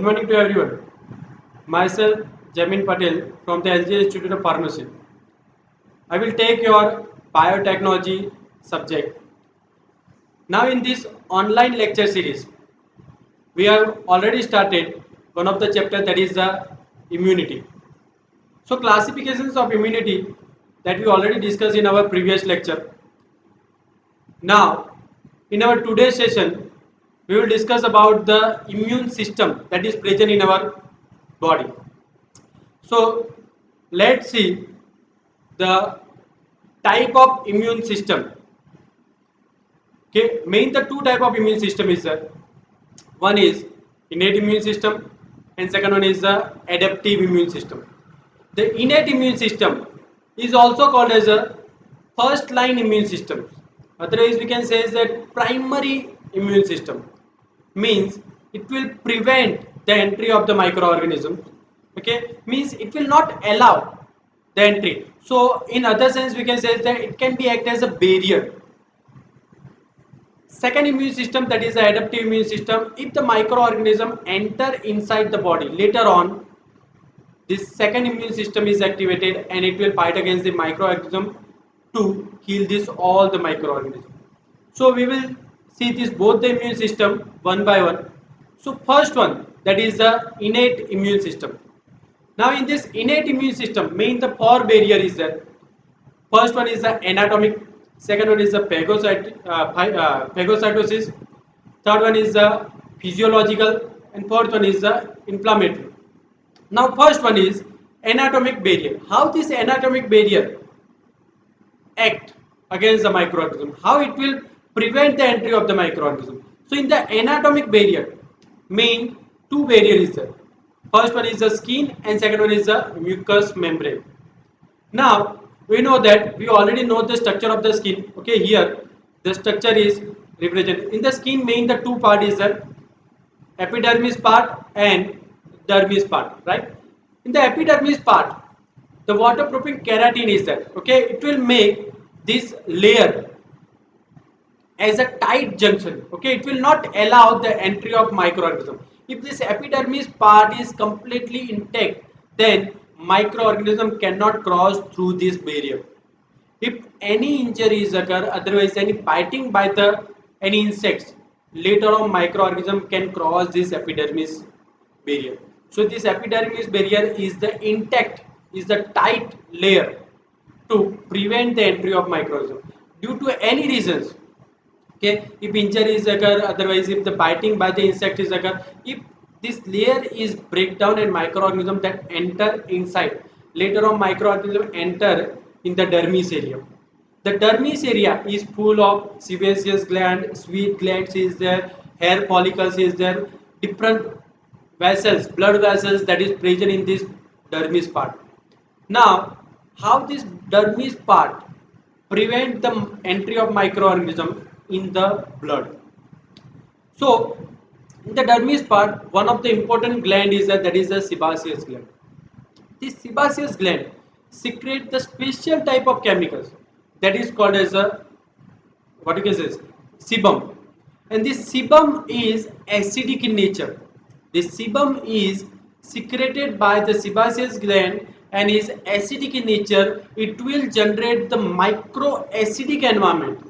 morning to everyone. Myself, Jaymin Patel from the LG Institute of Pharmacy. I will take your biotechnology subject. Now in this online lecture series, we have already started one of the chapter, that is the immunity. So classifications of immunity that we already discussed in our previous lecture. Now in our today's session, we will discuss about the immune system that is present in our body. So let's see the type of immune system. Okay, main the two type of immune system is there. One is innate immune system and second one is the adaptive immune system. The innate immune system is also called as a first line immune system. Otherwise we can say is that primary immune system, means it will prevent the entry of the microorganisms. Okay, means it will not allow the entry. So in other sense we can say that it can be act as a barrier. Second immune system, that is the adaptive immune system. If the microorganism enter inside the body, later on this second immune system is activated and it will fight against the microorganism to kill this all the microorganism. So we will see this both the immune system one by one. So first one, that is the innate immune system. Now in this innate immune system, main the four barrier is there. First one is the anatomic, second one is the phagocytosis, third one is the physiological, and fourth one is the inflammatory. Now first one is anatomic barrier. How this anatomic barrier act against the microorganism? How it will prevent the entry of the microorganism? So in the anatomic barrier, main two barrier is there. First one is the skin and second one is the mucous membrane. Now we know that we already know the structure of the skin. Okay, here the structure is represented in the skin. Main the two part is the epidermis part and dermis part, right? In the epidermis part, the waterproofing keratin is there. Okay, it will make this layer as a tight junction. Okay, it will not allow the entry of microorganism. If this epidermis part is completely intact, then microorganism cannot cross through this barrier. If any injuries occur, otherwise any biting by the any insects, later on microorganism can cross this epidermis barrier. So this epidermis barrier is the intact, is the tight layer to prevent the entry of microorganism. Due to any reasons, okay, if injuries occur, otherwise if the biting by the insect is occur, if this layer is break down and microorganism that enter inside, later on microorganism enter in the dermis area. The dermis area is full of sebaceous gland, sweat glands is there, hair follicles is there, different vessels, blood vessels that is present in this dermis part. Now how this dermis part prevent the entry of microorganism in the blood? So in the dermis part, one of the important gland is that is the sebaceous gland. This sebaceous gland secrete the special type of chemicals that is called as a, what you can say, sebum, and this sebum is acidic in nature. This sebum is secreted by the sebaceous gland and is acidic in nature. It will generate the microacidic environment.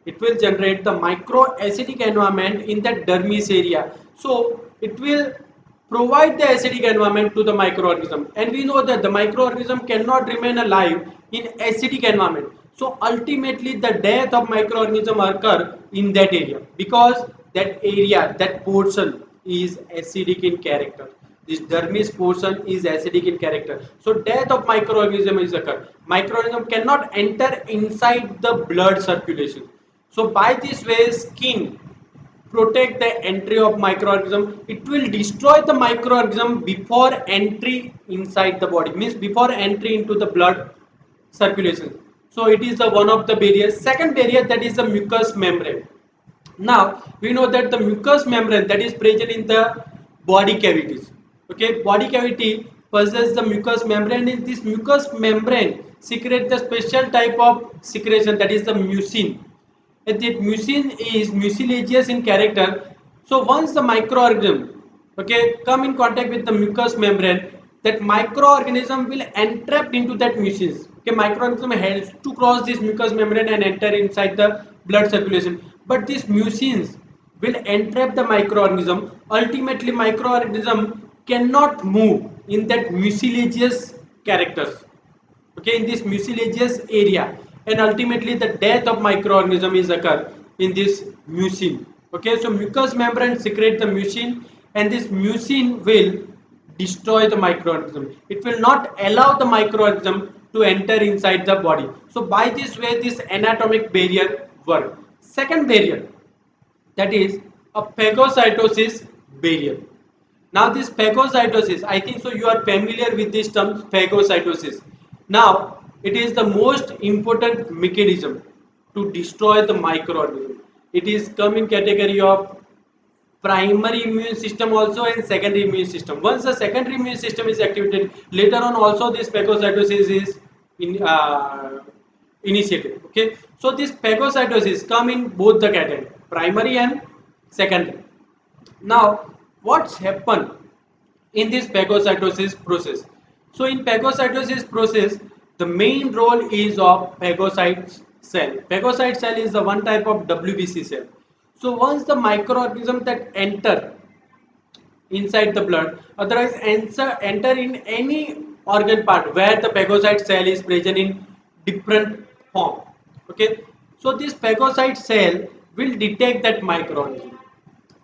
It will generate the microacidic environment in the dermis area. So it will provide the acidic environment to the microorganism, and we know that the microorganism cannot remain alive in acidic environment. So ultimately the death of microorganism occur in that area, because that area, that portion is acidic in character. This dermis portion is acidic in character. So death of microorganism is occur. Microorganism cannot enter inside the blood circulation. So by this way, skin protect the entry of microorganism. It will destroy the microorganism before entry inside the body, means before entry into the blood circulation. So it is the one of the barriers. Second barrier, that is the mucous membrane. Now we know that the mucous membrane that is present in the body cavities. Okay, body cavity possesses the mucous membrane, and this mucous membrane secrete the special type of secretion, that is the mucin. And the mucin is mucilaginous in character. So once the microorganism okay, come in contact with the mucous membrane, that microorganism will entrap into that mucus. Okay, microorganism helps to cross this mucous membrane and enter inside the blood circulation. But these mucins will entrap the microorganism. Ultimately, microorganism cannot move in that mucilaginous characters, okay, in this mucilaginous area, and ultimately the death of microorganism is occur in this mucin. Okay, so mucous membrane secrete the mucin, and this mucin will destroy the microorganism. It will not allow the microorganism to enter inside the body. So by this way this anatomic barrier work. Second barrier, that is a phagocytosis barrier. Now this phagocytosis, I think so you are familiar with this term phagocytosis. Now it is the most important mechanism to destroy the microorganism. It is come in category of primary immune system also and secondary immune system. Once the secondary immune system is activated, later on also this phagocytosis is initiated. Okay, so this phagocytosis come in both the category, primary and secondary. Now what's happened in this phagocytosis process? So in phagocytosis process, the main role is of phagocyte cell. Phagocyte cell is the one type of WBC cell. So once the microorganism that enter inside the blood, otherwise enter in any organ part where the phagocyte cell is present in different form. Okay, so this phagocyte cell will detect that microorganism.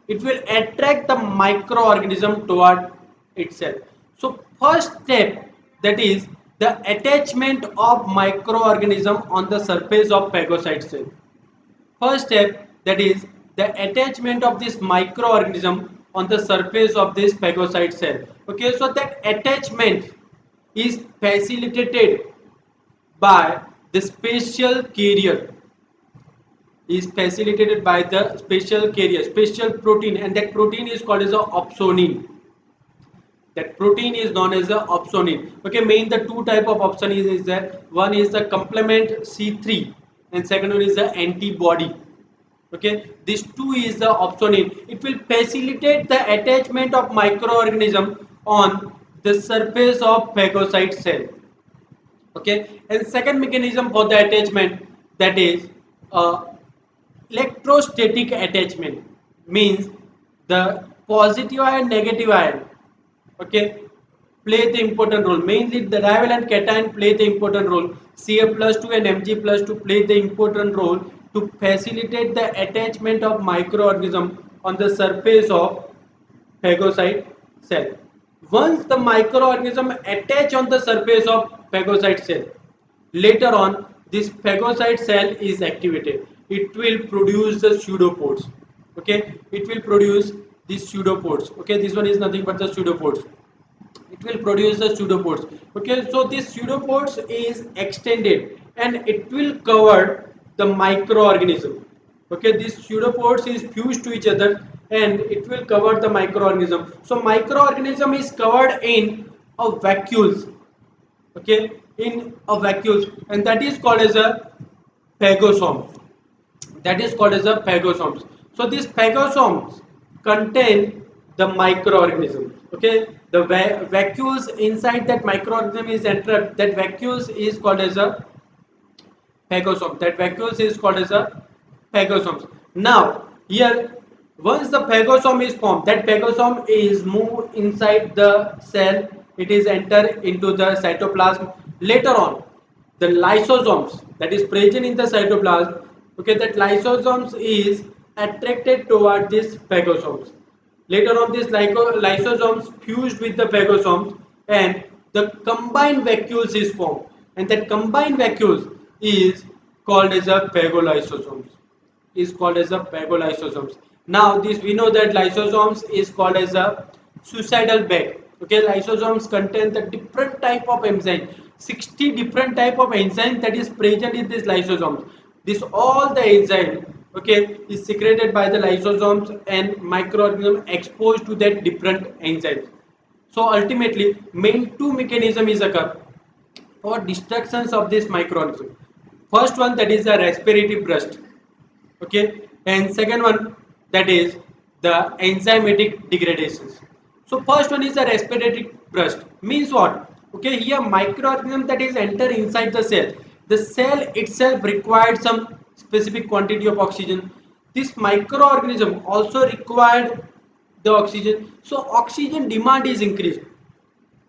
It will attract the microorganism toward itself. So first step, that is the attachment of microorganism on the surface of phagocyte cell. First step, that is the attachment of this microorganism on the surface of this phagocyte cell. Okay, so that attachment is facilitated by the special carrier, is facilitated by the special carrier, special protein, and that protein is called as a opsonin. That protein is known as a opsonin. Okay, main the two type of opsonin is that one is the complement C3 and second one is the antibody. Okay, this two is the opsonin. It will facilitate the attachment of microorganism on the surface of phagocyte cell. Okay, and second mechanism for the attachment, that is electrostatic attachment, means the positive ion negative ion, okay, play the important role. Mainly the rival and cation play the important role. Ca plus 2 and Mg plus 2 play the important role to facilitate the attachment of microorganism on the surface of phagocyte cell. Once the microorganism attach on the surface of phagocyte cell, later on this phagocyte cell is activated. It will produce the pseudopores. Okay, it will produce these pseudopores. Okay, this one is nothing but the pseudopores. It will produce the pseudopores. Okay, so this pseudopores is extended and it will cover the microorganism. Okay, this pseudopores is fused to each other and it will cover the microorganism. So microorganism is covered in a vacuole. Okay, in a vacuole, and that is called as a phagosome. That is called as a phagosomes. So these phagosomes contain the microorganism. Okay, the vacuoles inside that microorganism is entered. That vacuoles is called as a phagosome. That vacuoles is called as a phagosomes. Now here, once the phagosome is formed, that phagosome is moved inside the cell. It is enter into the cytoplasm. Later on, the lysosomes that is present in the cytoplasm, okay, that lysosomes is attracted toward this phagosomes. Later on, this lysosomes fused with the phagosomes and the combined vacuoles is formed, and that combined vacuoles is called as a phagolysosomes. Is called as a phagolysosomes. Now this we know that lysosomes is called as a suicidal bed. Okay, lysosomes contain the different type of enzyme, 60 different type of enzyme that is present in this lysosomes. This all the enzyme, okay, is secreted by the lysosomes and microorganism exposed to that different enzymes. So ultimately main two mechanism is occur for destructions of this microorganism. First one, that is the respiratory burst. Okay, and second one, that is the enzymatic degradations. So first one is the respiratory burst. Means what? Okay, here microorganism that is enter inside the cell. The cell itself required some specific quantity of oxygen. This microorganism also required the oxygen. So oxygen demand is increased.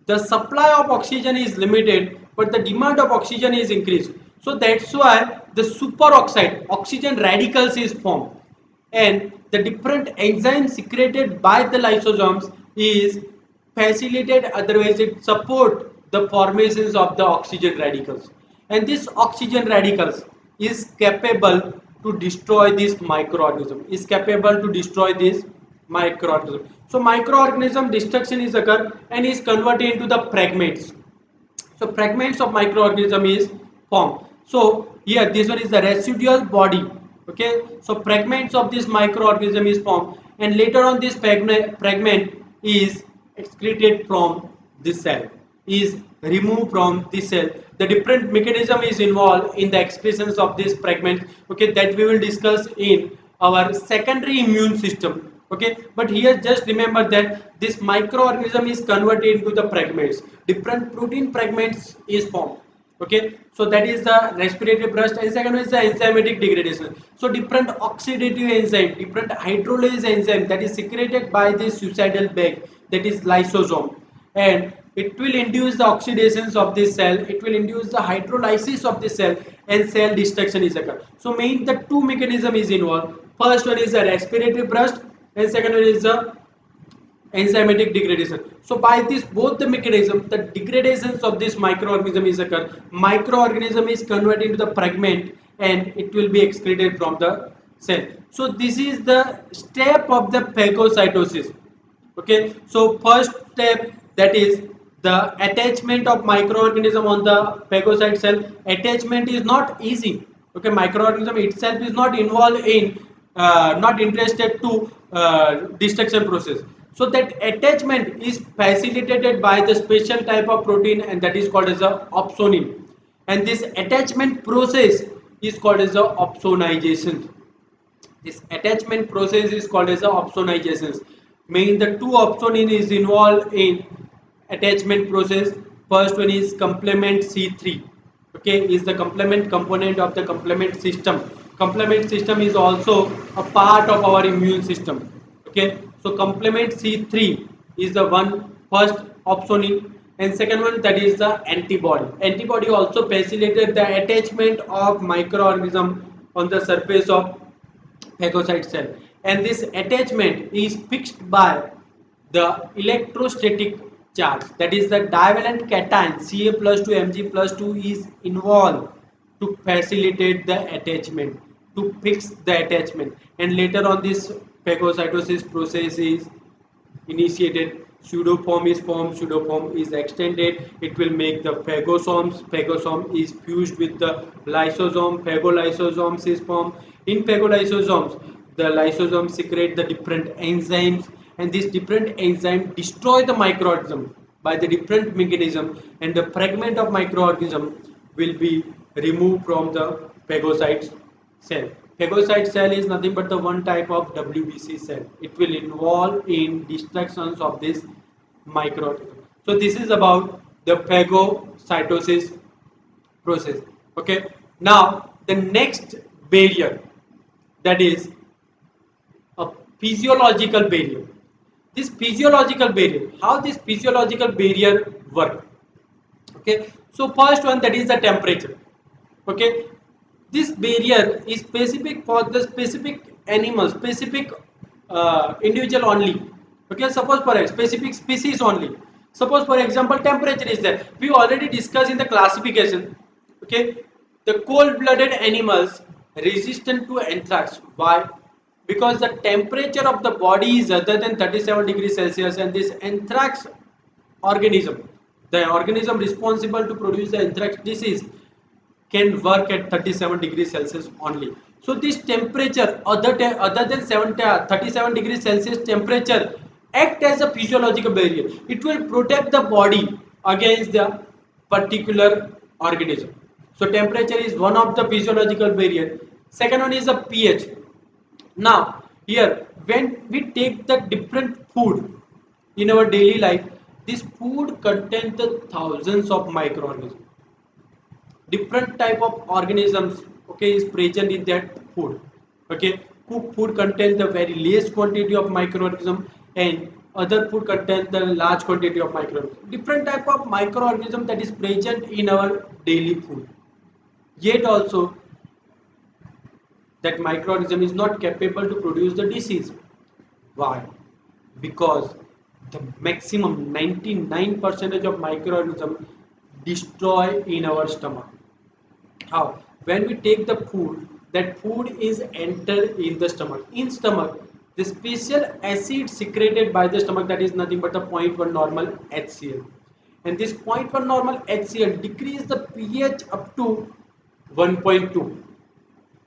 The supply of oxygen is limited, but the demand of oxygen is increased. So that's why the superoxide oxygen radicals is formed, and the different enzymes secreted by the lysosomes is facilitated, otherwise it support the formations of the oxygen radicals, and this oxygen radicals is capable to destroy this microorganism, is capable to destroy this microorganism. So microorganism destruction is occur and is converted into the fragments. So fragments of microorganism is formed. So here this one is the residual body. Okay, so fragments of this microorganism is formed, and later on this fragment is excreted from this cell, is removed from this cell. The different mechanism is involved in the excretions of this fragment. Okay, that we will discuss in our secondary immune system. Okay, but here just remember that this microorganism is converted into the fragments, different protein fragments is formed. Okay, so that is the respiratory burst, and second is the enzymatic degradation. So different oxidative enzyme, different hydrolase enzyme that is secreted by this suicidal bag, that is lysosome, and it will induce the oxidations of this cell, it will induce the hydrolysis of the cell, and cell destruction is occur. So main the two mechanism is involved. First one is the respiratory burst, and second one is the enzymatic degradation. So by this both the mechanism, the degradations of this microorganism is occur. Microorganism is converted into the fragment and it will be excreted from the cell. So this is the step of the phagocytosis. Okay, so first step, that is the attachment of microorganism on the phagocyte cell. Attachment is not easy. Okay, microorganism itself is not involved in not interested to destruction process. So that attachment is facilitated by the special type of protein, and that is called as a opsonin, and this attachment process is called as a opsonization. This attachment process is called as a opsonization. Meaning the two opsonin is involved in attachment process. First one is complement C3. Okay, is the complement component of the complement system. Complement system is also a part of our immune system. Okay, so complement C3 is the one first opsonin, and second one, that is the antibody. Antibody also facilitated the attachment of microorganism on the surface of phagocyte cell, and this attachment is fixed by the electrostatic charge, that is the divalent cation Ca plus 2 Mg plus 2 is involved to facilitate the attachment, to fix the attachment, and later on this phagocytosis process is initiated. Pseudoform is formed, pseudoform is extended, it will make the phagosomes, phagosome is fused with the lysosome, phagolysosomes is formed. In phagolysosomes, the lysosomes secrete the different enzymes, and these different enzymes destroy the microorganism by the different mechanism, and the fragment of microorganism will be removed from the phagocyte cell. Phagocyte cell is nothing but the one type of WBC cell. It will involve in destructions of this microorganism. So this is about the phagocytosis process. Okay. Now the next barrier, that is a physiological barrier. This physiological barrier, how this physiological barrier work? Okay. So first one, that is the temperature. Okay, this barrier is specific for the specific animal, specific individual only. Okay, suppose for a specific species only. Suppose for example temperature is there. We already discussed in the classification. Okay, the cold-blooded animals resistant to anthrax. Why? Because the temperature of the body is other than 37 degrees Celsius, and this anthrax organism, the organism responsible to produce the anthrax disease, can work at 37 degrees Celsius only. So this temperature other than 37 degrees Celsius temperature act as a physiological barrier. It will protect the body against the particular organism. So temperature is one of the physiological barrier. Second one is the pH. Now here when we take the different food, in our daily life, this food contains the thousands of microorganisms. Different type of organisms, okay, is present in that food. Okay, cooked food contains the very less quantity of microorganism, and other food contains the large quantity of microorganism. Different type of microorganism that is present in our daily food. Yet also that microorganism is not capable to produce the disease. Why? Because the maximum 99% of microorganism destroy in our stomach. How? When we take the food, that food is entered in the stomach. In stomach, the special acid secreted by the stomach, that is nothing but the point 0.1 normal HCl. And this point 0.1 normal HCl decrease the pH up to 1.2.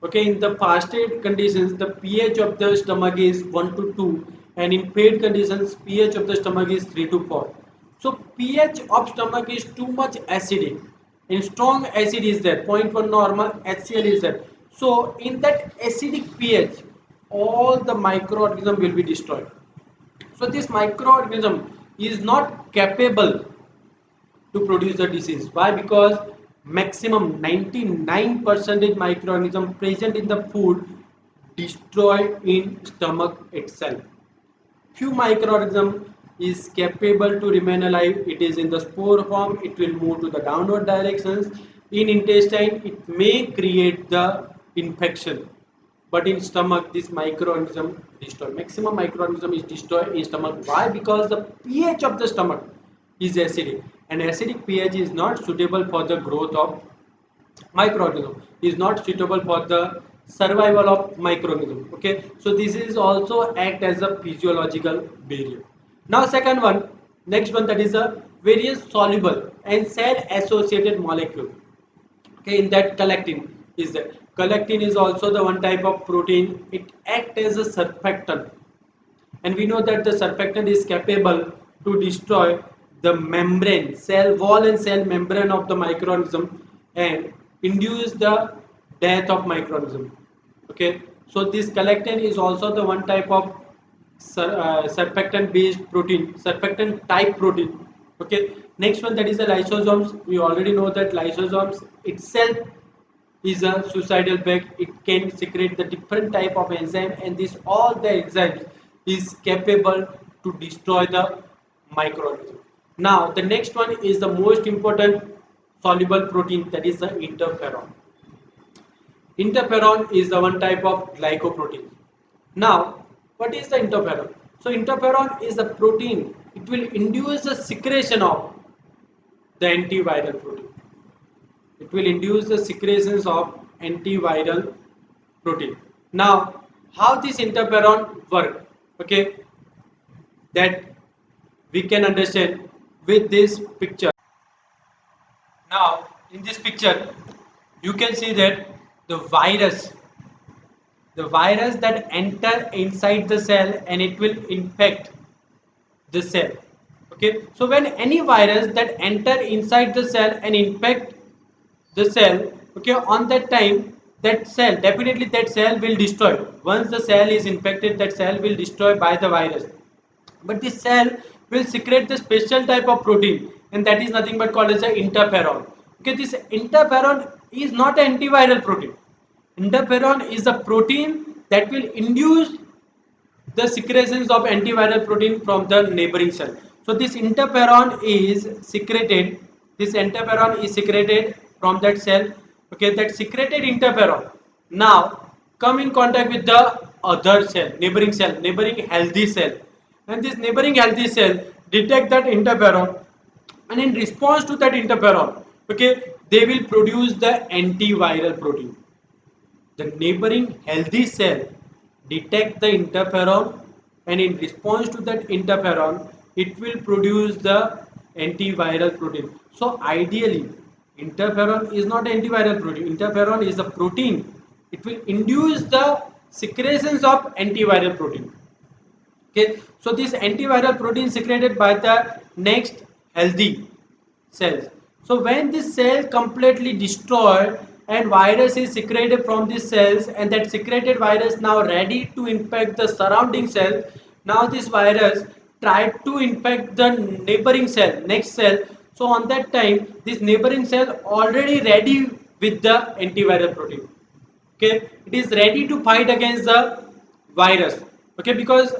Okay, in the fasted conditions, the pH of the stomach is 1 to 2, and in fed conditions, pH of the stomach is 3 to 4. So pH of stomach is too much acidic, and strong acid is there. 0.1 normal HCl is there. So in that acidic pH, all the microorganism will be destroyed. So this microorganism is not capable to produce the disease. Why? Because maximum 99% microorganism present in the food destroy in stomach itself. Few microorganism is capable to remain alive. It is in the spore form. It will move to the downward directions. In intestine, it may create the infection. But in stomach, this microorganism destroy. Maximum microorganism is destroyed in stomach. Why? Because the pH of the stomach is acidic, and acidic pH is not suitable for the growth of microorganism, is not suitable for the survival of microorganism. Okay, so this is also act as a physiological barrier. Now second one, next one, that is a various soluble and cell associated molecule. Okay, in that collectin is there. Collectin is also the one type of protein. It acts as a surfactant, and we know that the surfactant is capable to destroy the membrane, cell wall and cell membrane of the microorganism, and induce the death of microorganism. Okay, so this collectin is also the one type of surfactant based protein, surfactant type protein. Okay, next one, that is the lysosomes. We already know that lysosomes itself is a suicidal bag. It can secrete the different type of enzyme, and this all the enzymes is capable to destroy the microorganism. Now the next one is the most important soluble protein, that is the interferon. Interferon is the one type of glycoprotein. Now what is the interferon? So interferon is a protein. It will induce the secretion of the antiviral protein. It will induce the secretions of antiviral protein. Now how this interferon work? Okay, that we can understand with this picture. Now in this picture you can see that the virus that enter inside the cell, and it will infect the cell. Okay, so when any virus that enter inside the cell and infect the cell, okay, on that time, that cell, definitely that cell will destroy. Once the cell is infected, that cell will destroy by the virus, but this cell will secrete the special type of protein, and that is nothing but called as the interferon. Okay, this interferon is not an antiviral protein. Interferon is a protein that will induce the secretions of antiviral protein from the neighboring cell. So this interferon is secreted. This interferon is secreted from that cell. Okay, that secreted interferon now come in contact with the other cell, neighboring healthy cell, and this neighboring healthy cell detect that interferon, and in response to that interferon, okay, they will produce the antiviral protein. The neighboring healthy cell detect the interferon, and in response to that interferon, it will produce the antiviral protein. So ideally, interferon is not antiviral protein. Interferon is a protein. It will induce the secretions of antiviral protein. Okay, so this antiviral protein secreted by the next healthy cells. So when this cell completely destroyed and virus is secreted from these cells, and that secreted virus now ready to infect the surrounding cells, now this virus try to infect the neighboring cell, next cell. So on that time, this neighboring cell already ready with the antiviral protein. Okay, it is ready to fight against the virus. Okay, because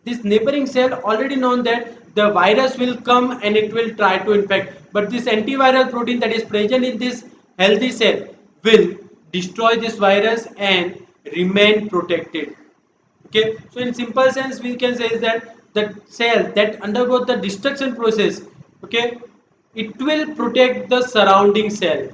this neighboring cell already known that the virus will come and it will try to infect, but this antiviral protein that is present in this healthy cell will destroy this virus and remain protected. Okay, so in simple sense we can say is that the cell that undergoes the destruction process, okay, it will protect the surrounding cell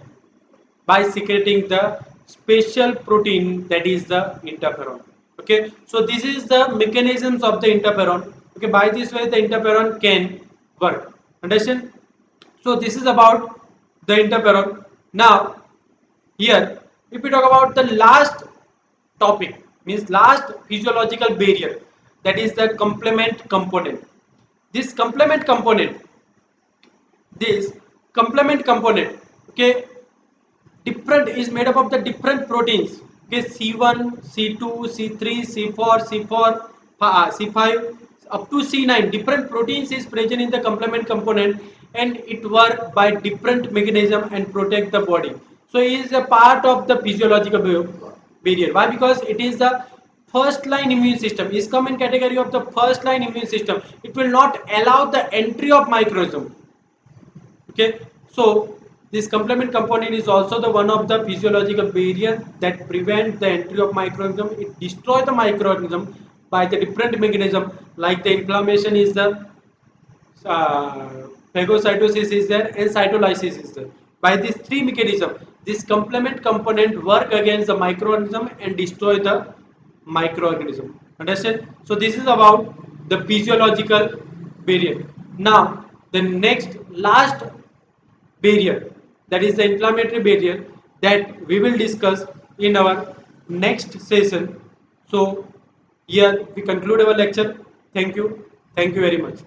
by secreting the special protein that is the interferon. Okay, so this is the mechanisms of the interferon. Okay, by this way the interferon can work. Understand? So this is about the interferon. Now here, if we talk about the last topic, means last physiological barrier, that is the complement component. This complement component, this complement component, okay, different is made up of the different proteins. Okay, C1, C2, C3, C4, C4, C5 up to C9. Different proteins is present in the complement component, and it work by different mechanism and protect the body. So it is a part of the physiological barrier. Why? Because it is the first line immune system. Is come in category of the first line immune system. It will not allow the entry of microorganism. Okay, so this complement component is also the one of the physiological barrier that prevent the entry of microorganism. It destroys the microorganism by the different mechanism, like the inflammation is the uh, phagocytosis is there and cytolysis is there. By these three mechanisms, this complement component work against the microorganism and destroy the microorganism. Understand? So this is about the physiological barrier. Now the next last barrier, that is the inflammatory barrier, that we will discuss in our next session. So here we conclude our lecture. Thank you very much.